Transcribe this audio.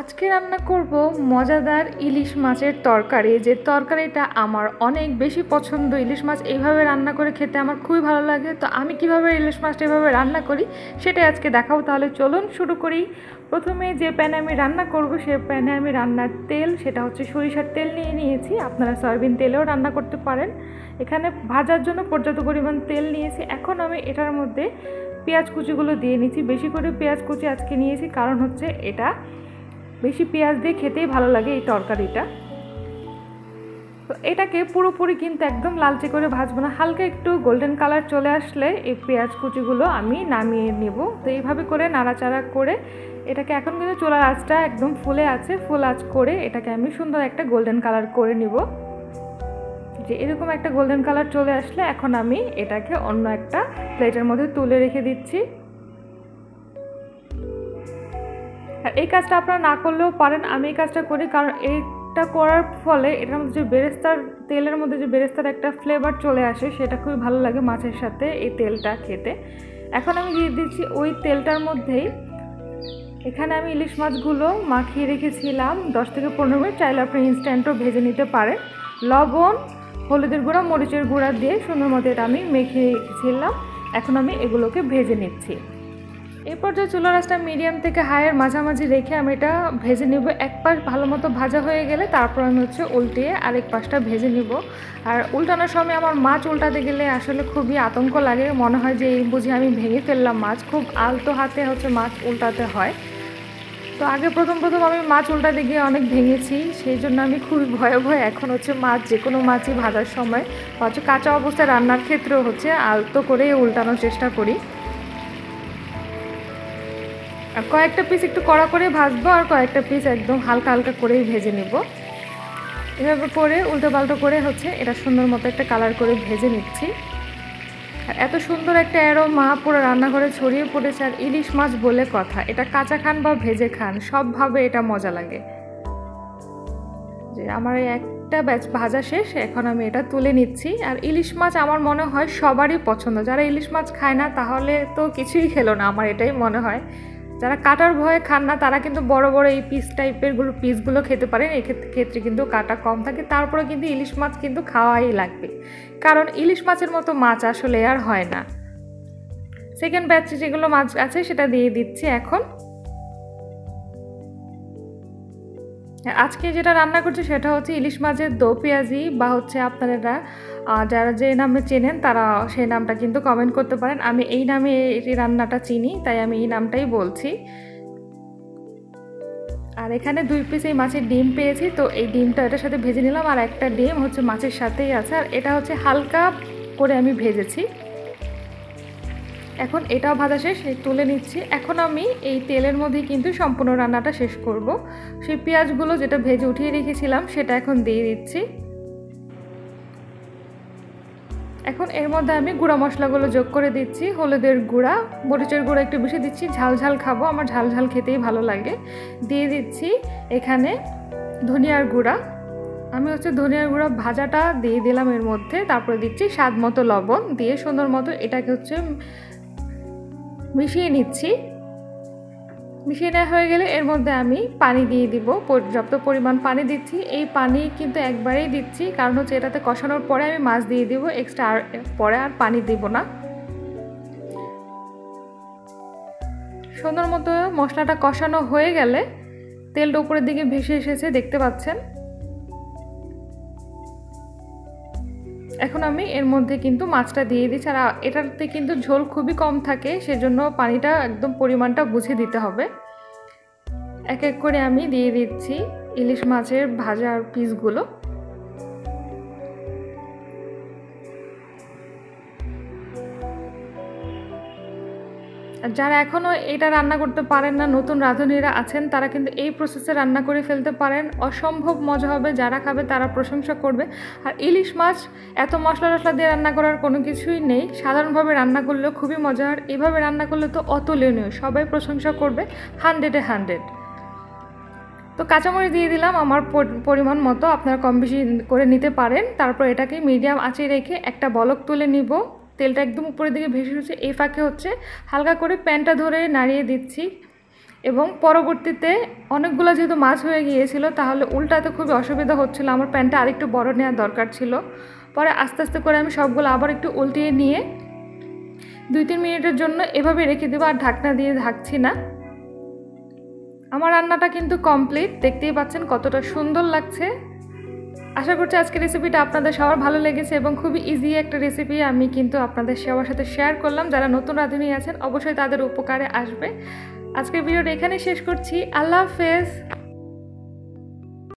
আজকে রান্না করব মজাদার ইলিশ মাছের তরকারি। যে তরকারিটা আমার অনেক বেশি পছন্দ। ইলিশ মাছ এইভাবে রান্না করে খেতে আমার খুবই ভালো লাগে। তো আমি কিভাবে ইলিশ মাছটা এভাবে রান্না করি সেটাই আজকে দেখাবো। তাহলে চলুন শুরু করি। প্রথমে যে প্যানে আমি রান্না করব সেই প্যানে আমি রান্নার তেল, সেটা হচ্ছে সরিষার তেল নিয়ে নিয়েছি। আপনারা সয়াবিন তেলেও রান্না করতে পারেন। এখানে ভাজার জন্য পর্যাপ্ত পরিমাণ তেল নিয়েছি। এখন আমি এটার মধ্যে পেঁয়াজ কুচিগুলো দিয়ে নিচ্ছি। বেশি করে পেঁয়াজ কুচি আজকে নিয়েছি, কারণ হচ্ছে এটা বেশি পেঁয়াজ দিয়ে খেতেই ভালো লাগে এই তরকারিটা। তো এটাকে পুরোপুরি কিন্তু একদম লালচে করে ভাজবো না, হালকা একটু গোল্ডেন কালার চলে আসলে এই পেঁয়াজ কুচিগুলো আমি নামিয়ে নেব। তো এইভাবে করে নাড়াচাড়া করে এটাকে, এখন কিন্তু চুলার আঁচটা একদম ফুলে আছে, ফুল আঁচ করে এটাকে আমি সুন্দর একটা গোল্ডেন কালার করে নিব। যে এরকম একটা গোল্ডেন কালার চলে আসলে এখন আমি এটাকে অন্য একটা প্লেটের মধ্যে তুলে রেখে দিচ্ছি। আর এই কাজটা আপনারা না করলেও পারেন, আমি এই কাজটা করি কারণ এটা করার ফলে এটার মধ্যে যে বেরেস্তার, তেলের মধ্যে যে বেরেস্তার একটা ফ্লেভার চলে আসে সেটা খুবই ভালো লাগে মাছের সাথে এই তেলটা খেতে। এখন আমি দিয়ে দিচ্ছি ওই তেলটার মধ্যেই, এখানে আমি ইলিশ মাছগুলো মাখিয়ে রেখেছিলাম 10 থেকে 15 মিনিট। চাইলে আপনি ইনস্ট্যান্টও ভেজে নিতে পারেন। লবণ, হলুদের গুঁড়া, মরিচের গুঁড়া দিয়ে সুন্দর মতো এটা আমি মেখে রেখেছিলাম। এখন আমি এগুলোকে ভেজে নিচ্ছি। এরপর যে চুলার আঁচটা মিডিয়াম থেকে হাইয়ের মাঝামাঝি রেখে আমি এটা ভেজে নিব। এক পাশ ভালো মতো ভাজা হয়ে গেলে তারপর আমি উল্টিয়ে আরেক পাশটা ভেজে নিব। আর উল্টানোর সময় আমার মাছ উল্টাতে গেলে আসলে খুবই আতঙ্ক লাগে, মনে হয় যে এই বুঝি আমি ভেঙে ফেললাম মাছ। খুব আলতো হাতে মাছ উল্টাতে হয়। তো আগে প্রথম আমি মাছ উল্টাতে গিয়ে অনেক ভেঙেছি, সেই জন্য আমি খুবই ভয়ে এখন মাছ, যে কোনো মাছই ভাজার সময় বা কাঁচা অবস্থায় রান্নার ক্ষেত্রেও আলতো করে উল্টানোর চেষ্টা করি। আর কয়েকটা পিস একটু কড়া করে ভাজবো, আর কয়েকটা পিস একদম হালকা হালকা করেই ভেজে নেব। এভাবে করে উল্টো পাল্টো করে এটা সুন্দর মতো একটা কালার করে ভেজে নিচ্ছি। আর এত সুন্দর একটা অ্যারোমা পুরো রান্নাঘরে ছড়িয়ে পড়েছে। আর ইলিশ মাছ বলে কথা, এটা কাঁচা খান বা ভেজে খান সবভাবে এটা মজা লাগে। যে আমার একটা ব্যাচ ভাজা শেষ, এখন আমি এটা তুলে নিচ্ছি। আর ইলিশ মাছ আমার মনে হয় সবারই পছন্দ। যারা ইলিশ মাছ খায় না তাহলে তো কিছুই খেলো না, আমার এটাই মনে হয়। যারা কাটার ভয়ে খান না তারা কিন্তু বড় বড় এই পিসগুলো খেতে পারেন। এই ক্ষেত্রে কিন্তু কাটা কম থাকে, তারপরে কিন্তু ইলিশ মাছ কিন্তু খাওয়াই লাগবে, কারণ ইলিশ মাছের মতো মাছ আসলে আর হয় না। সেকেন্ড ব্যাচে যেগুলো মাছ আছে সেটা দিয়ে দিচ্ছি এখন। আজকে যেটা রান্না করছি সেটা ইলিশ মাছের দো পেঁয়াজি, বা আপনারা যারা যে নামে চেনেন তারা সেই নামটা কিন্তু কমেন্ট করতে পারেন। আমি এই নামে এই রান্নাটা চিনি, তাই আমি এই নামটাই বলছি। আর এখানে 2 পিস এই মাছের ডিম পেয়েছি, তো এই ডিমটা এটার সাথে ভেজে নিলাম। আর একটা ডিম মাছের সাথেই আছে, আর এটা হালকা করে আমি ভেজেছি। এখন এটাও ভাজা শেষ, তুলে নিচ্ছি। এখন আমি এই তেলের মধ্যে কিন্তু সম্পূর্ণ রান্নাটা শেষ করব। সেই পেঁয়াজগুলো যেটা ভেজে উঠিয়ে রেখেছিলাম সেটা এখন দিয়ে দিচ্ছি। এখন এর মধ্যে আমি গুঁড়া মশলাগুলো যোগ করে দিচ্ছি। হলুদের গুঁড়া, মরিচের গুঁড়া একটু বেশি দিচ্ছি, ঝাল ঝাল খাবো, আমার ঝাল ঝাল খেতেই ভালো লাগে। দিয়ে দিচ্ছি এখানে ধনিয়ার গুঁড়া। আমি ধনিয়ার গুঁড়া ভাজাটা দিয়ে দিলাম এর মধ্যে। তারপরে দিচ্ছি স্বাদ মতো লবণ, দিয়ে সুন্দর মতো এটাকে মিশিয়ে নিচ্ছি। মিশিয়ে নেওয়া হয়ে গেলে এর মধ্যে আমি পানি দিয়ে দিব, পর্যাপ্ত পরিমাণ পানি দিচ্ছি। এই পানি কিন্তু একবারেই দিচ্ছি, কারণ এটাতে কষানোর পরে আমি মাছ দিয়ে দিব, এক্সট্রা আর পরে আর পানি দিব না। সুন্দর মতো মশলাটা কষানো হয়ে গেলে তেলটা উপরের দিকে ভেসে এসেছে, দেখতে পাচ্ছেন। এখন আমি এর মধ্যে কিন্তু মাছটা দিয়ে দিচ্ছি। আর এটাতে কিন্তু ঝোল খুবই কম থাকে, সেজন্য পানিটা একদম পরিমাণটা বুঝে দিতে হবে। এক এক করে আমি দিয়ে দিচ্ছি ইলিশ মাছের ভাজার পিসগুলো। আর যারা এখনও এটা রান্না করতে পারেন না, নতুন রাঁধুনিরা আছেন, তারা কিন্তু এই প্রসেসে রান্না করে ফেলতে পারেন। অসম্ভব মজা হবে, যারা খাবে তারা প্রশংসা করবে। আর ইলিশ মাছ এত মশলা টশলা দিয়ে রান্না করার কোনো কিছুই নেই, সাধারণভাবে রান্না করলেও খুবই মজা। আর এভাবে রান্না করলে তো অতুলনীয়, সবাই প্রশংসা করবে 100-এ 100। তো কাঁচামরিচ দিয়ে দিলাম আমার পরিমাণ মতো, আপনারা কম বেশি করে নিতে পারেন। তারপর এটাকে মিডিয়াম আঁচে রেখে একটা বলক তুলে নিব। তেলটা একদম উপরের দিকে ভেসে উঠছে, এই ফাঁকে হালকা করে প্যানটা ধরে নাড়িয়ে দিচ্ছি। এবং পরবর্তীতে অনেকগুলো যেহেতু মাছ হয়ে গিয়েছিল তাহলে উল্টাতে খুবই অসুবিধা হচ্ছিল, আমার প্যানটা আরেকটু বড় নেওয়ার দরকার ছিল। পরে আস্তে আস্তে করে আমি সবগুলো আবার একটু উল্টিয়ে নিয়ে 2-3 মিনিটের জন্য এভাবে রেখে দেবো, আর ঢাকনা দিয়ে ঢাকছি না। আমার রান্নাটা কিন্তু কমপ্লিট, দেখতেই পাচ্ছেন কতটা সুন্দর লাগছে। আশা করছি আজকের রেসিপিটা আপনাদের সবার ভালো লেগেছে এবং খুবই ইজি একটা রেসিপি আমি কিন্তু আপনাদের সবার সাথে শেয়ার করলাম। যারা নতুন রাঁধুনি আছেন অবশ্যই তাদের উপকারে আসবে। আজকের ভিডিওটা এখানেই শেষ করছি। আল্লাহ হাফেজ।